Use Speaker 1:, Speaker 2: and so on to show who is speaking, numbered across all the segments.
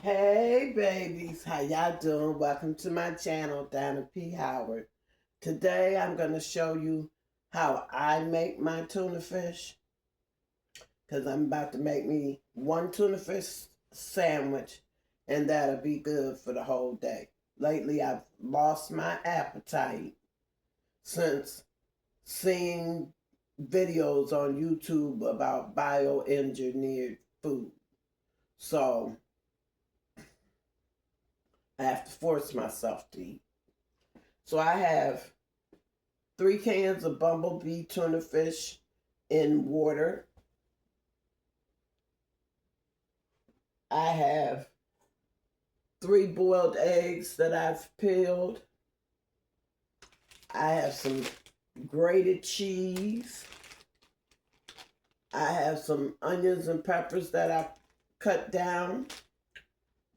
Speaker 1: Hey babies, how y'all doing? Welcome to my channel, Donna P Howard. Today I'm going to show you how I make my tuna fish, because I'm about to make me one tuna fish sandwich and that'll be good for the whole day. Lately I've lost my appetite since seeing videos on YouTube about bioengineered food. So I have to force myself to eat. So I have 3 cans of bumblebee tuna fish in water. I have 3 boiled eggs that I've peeled. I have some grated cheese. I have some onions and peppers that I cut down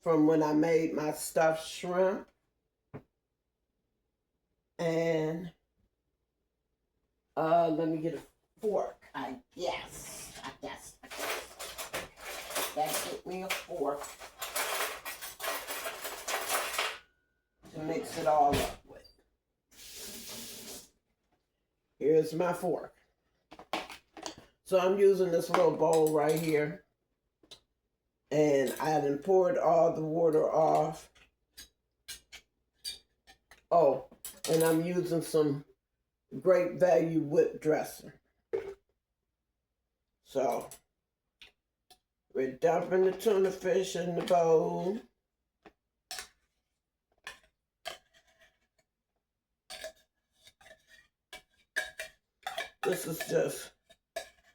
Speaker 1: from when I made my stuffed shrimp. And let me get a fork. I guess. That get me a fork to mix it all up with. Here's my fork. So I'm using this little bowl right here. And I done poured all the water off. Oh, and I'm using some Great Value whipped dressing. So we're dumping the tuna fish in the bowl. This is just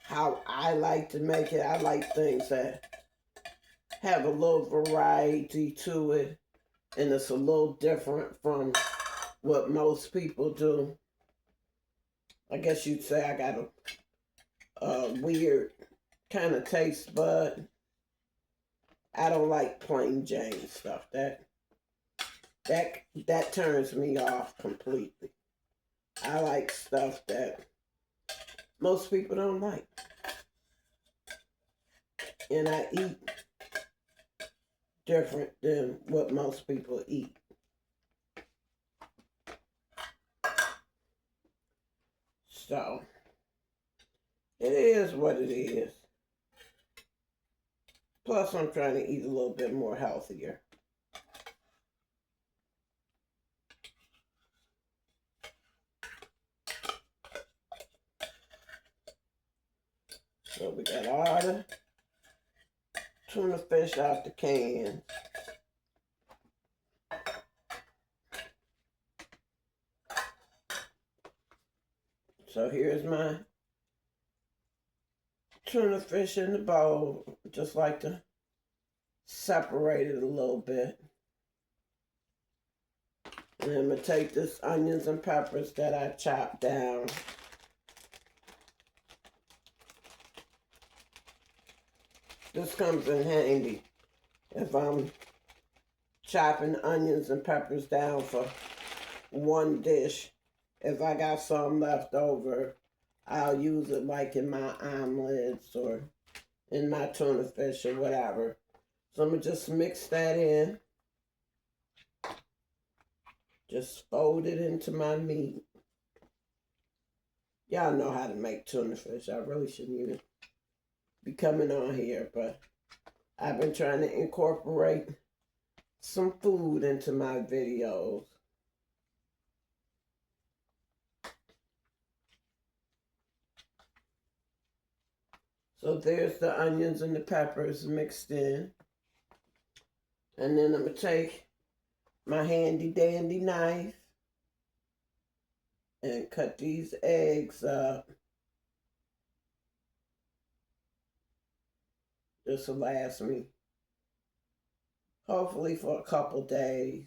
Speaker 1: how I like to make it. I like things that have a little variety to it, and it's a little different from what most people do. I guess you'd say I got a weird kind of taste bud. I don't like plain Jane stuff. That turns me off completely. I like stuff that most people don't like. And I eat different than what most people eat. So, it is what it is. Plus, I'm trying to eat a little bit more healthier. So, we got all the tuna fish out the can. So here's my tuna fish in the bowl. Just like to separate it a little bit. And I'm going to take this onions and peppers that I chopped down. This comes in handy if I'm chopping onions and peppers down for one dish. If I got some left over, I'll use it like in my omelets or in my tuna fish or whatever. So I'm going to just mix that in. Just fold it into my meat. Y'all know how to make tuna fish. I really shouldn't even be coming on here, but I've been trying to incorporate some food into my videos. So there's the onions and the peppers mixed in. And then I'm going to take my handy dandy knife and cut these eggs up. This will last me hopefully for a couple days.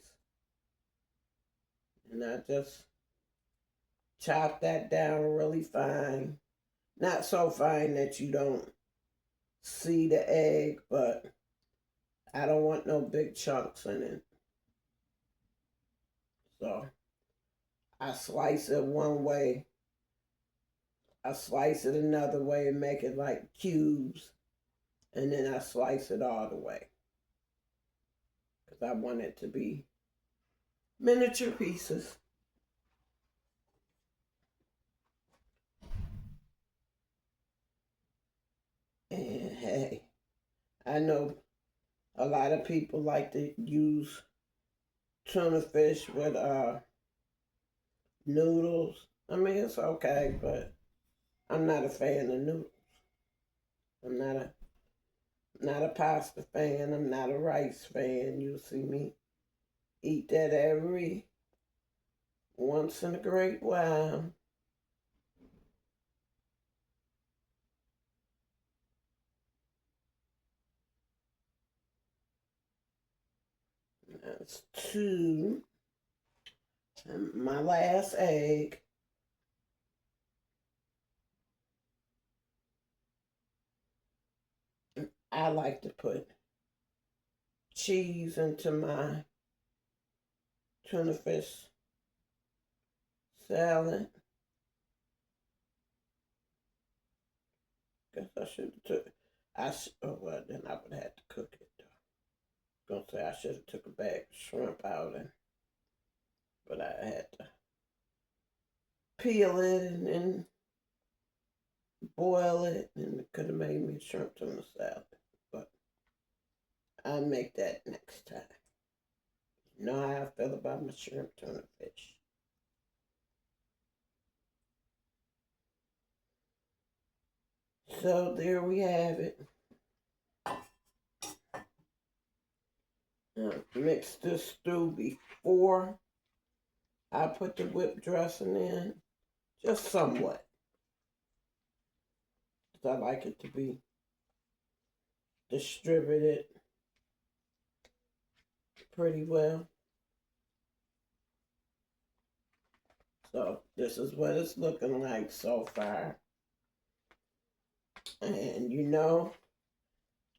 Speaker 1: And I just chop that down really fine. Not so fine that you don't see the egg, but I don't want no big chunks in it. So I slice it one way. I slice it another way and make it like cubes. And then I slice it all the way. because I want it to be miniature pieces. And hey, I know a lot of people like to use tuna fish with noodles. I mean, it's okay, but I'm not a fan of noodles. I'm not a pasta fan. I'm not a rice fan. You'll see me eat that every once in a great while. That's two. And my last egg. I like to put cheese into my tuna fish salad. Guess I should have took. Oh well, then I would have had to cook it. Gonna say I should have took a bag of shrimp out, but I had to peel it and then boil it, and it could have made me shrimp tuna salad. But I'll make that next time. You know how I feel about my shrimp tuna fish. So there we have it. Mix this through before I put the whipped dressing in, just somewhat. Because I like it to be distributed pretty well. So this is what it's looking like so far. And you know,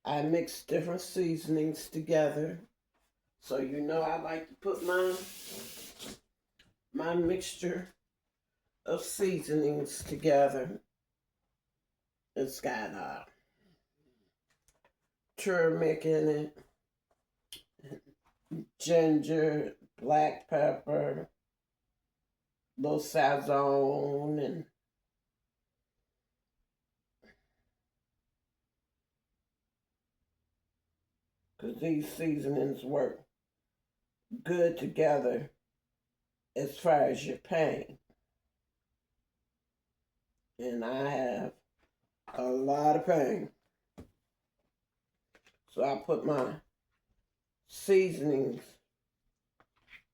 Speaker 1: I mix different seasonings together. So you know I like to put my mixture of seasonings together. It's got turmeric in it, ginger, black pepper, little sazon, and because these seasonings work good together as far as your pain. And I have a lot of pain. So I put my seasonings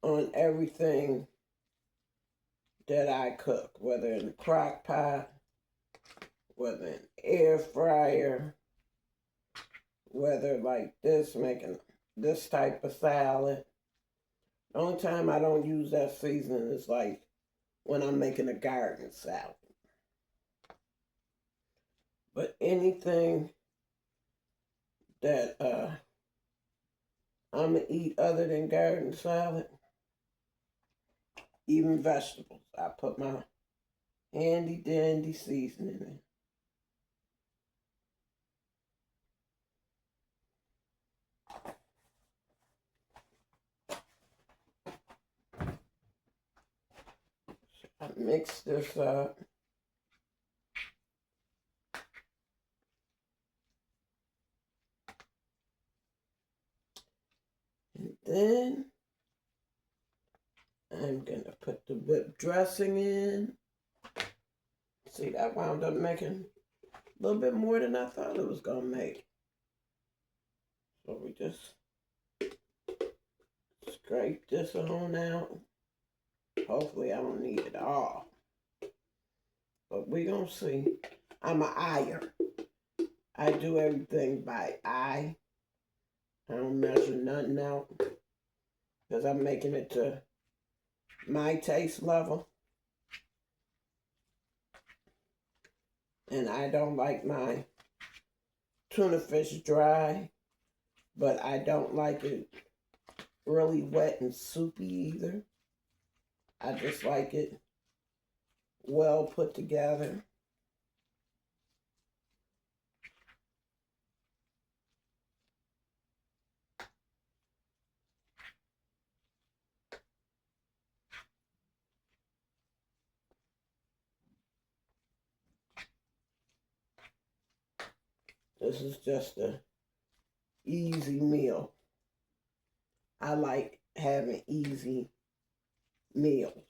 Speaker 1: on everything that I cook, whether in the crock pot, whether in air fryer, whether like this, making this type of salad. The only time I don't use that seasoning is like when I'm making a garden salad. But anything that I'm going to eat other than garden salad, even vegetables, I put my handy dandy seasoning in. I mix this up. And then I'm going to put the whipped dressing in. See, that wound up making a little bit more than I thought it was going to make. So we just scrape this on out. Hopefully I don't need it all. But we're going to see. I'm an eyer. I do everything by eye. I don't measure nothing out. Because I'm making it to my taste level. And I don't like my tuna fish dry. But I don't like it really wet and soupy either. I just like it well put together. This is just a easy meal. I like having easy meals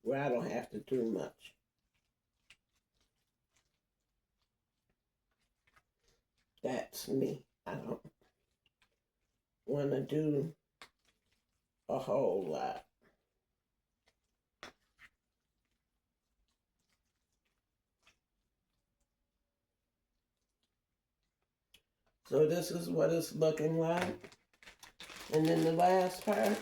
Speaker 1: where I don't have to do much. That's me. I don't want to do a whole lot. So this is what it's looking like. And then the last part,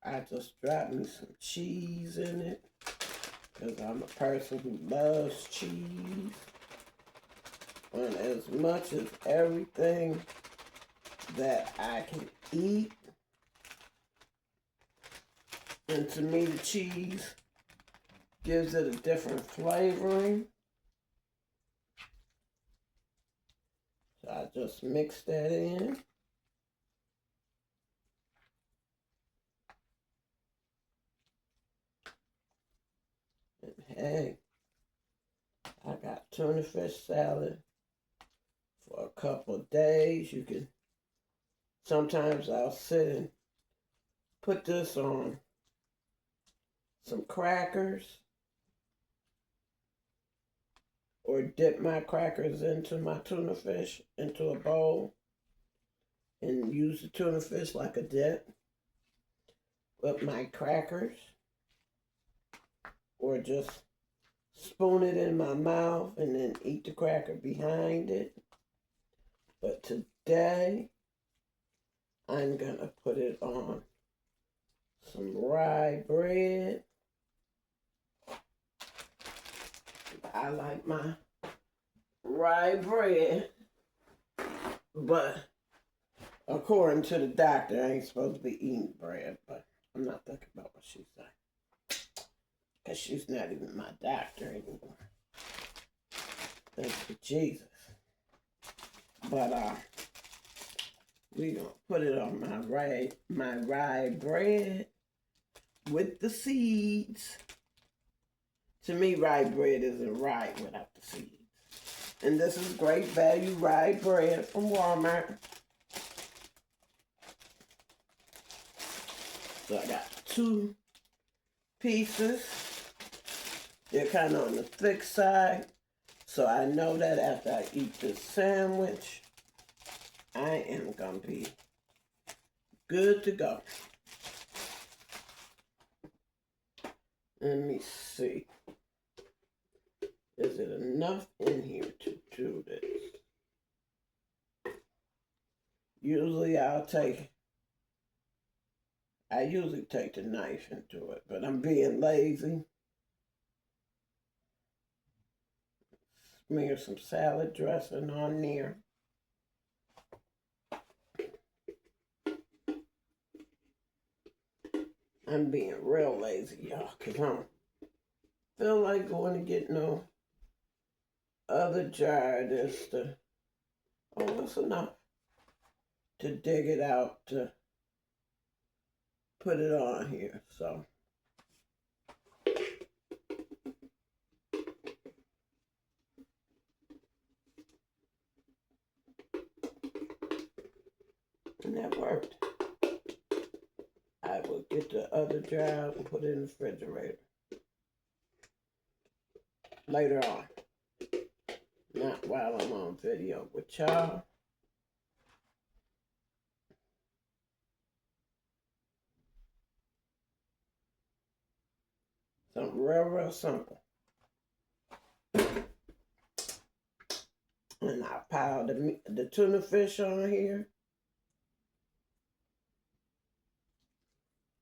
Speaker 1: I just dropped me some cheese in it because I'm a person who loves cheese. And as much as everything that I can eat, and to me the cheese gives it a different flavoring. So I just mix that in. And hey, I got tuna fish salad for a couple of days. You can, sometimes I'll sit and put this on some crackers or dip my crackers into my tuna fish into a bowl and use the tuna fish like a dip with my crackers, or just spoon it in my mouth and then eat the cracker behind it. But today, I'm gonna put it on some rye bread. I like my rye bread, but according to the doctor, I ain't supposed to be eating bread, but I'm not thinking about what she said, because she's not even my doctor anymore. Thanks for Jesus. But we gonna put it on my rye bread with the seeds. To me, rye bread isn't rye without the seeds. And this is great value rye bread from Walmart. So I got 2 pieces. They're kind of on the thick side. So I know that after I eat this sandwich, I am going to be good to go. Let me see. Is it enough in here to do this? Usually I usually take the knife into it, but I'm being lazy. Smear some salad dressing on there. I'm being real lazy, y'all, because I don't feel like going to get no other jar. Just to, oh, that's enough to dig it out to put it on here. So and that worked. I will get the other jar out and put it in the refrigerator later on. Not while I'm on video with y'all. Something real simple. And I pile the tuna fish on here.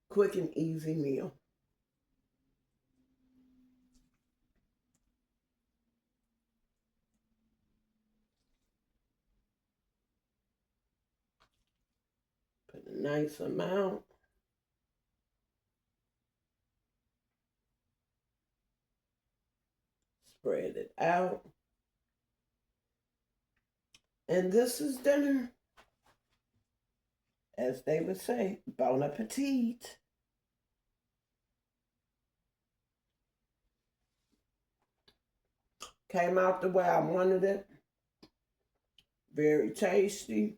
Speaker 1: Quick and easy meal. Put a nice amount. Spread it out. And this is dinner. As they would say, bon appetit. Came out the way I wanted it. Very tasty.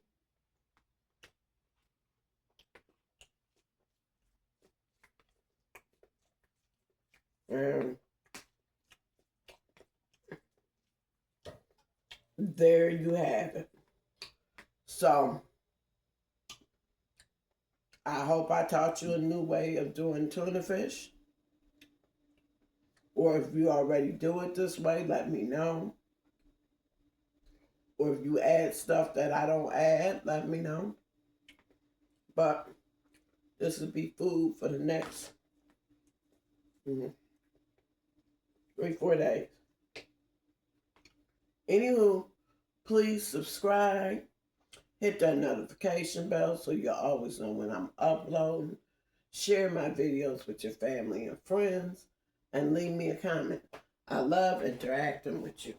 Speaker 1: And there you have it. So, I hope I taught you a new way of doing tuna fish. Or if you already do it this way, let me know. Or if you add stuff that I don't add, let me know. But this will be food for the next 3-4 days. Anywho, please subscribe. Hit that notification bell so you'll always know when I'm uploading. Share my videos with your family and friends. And leave me a comment. I love interacting with you.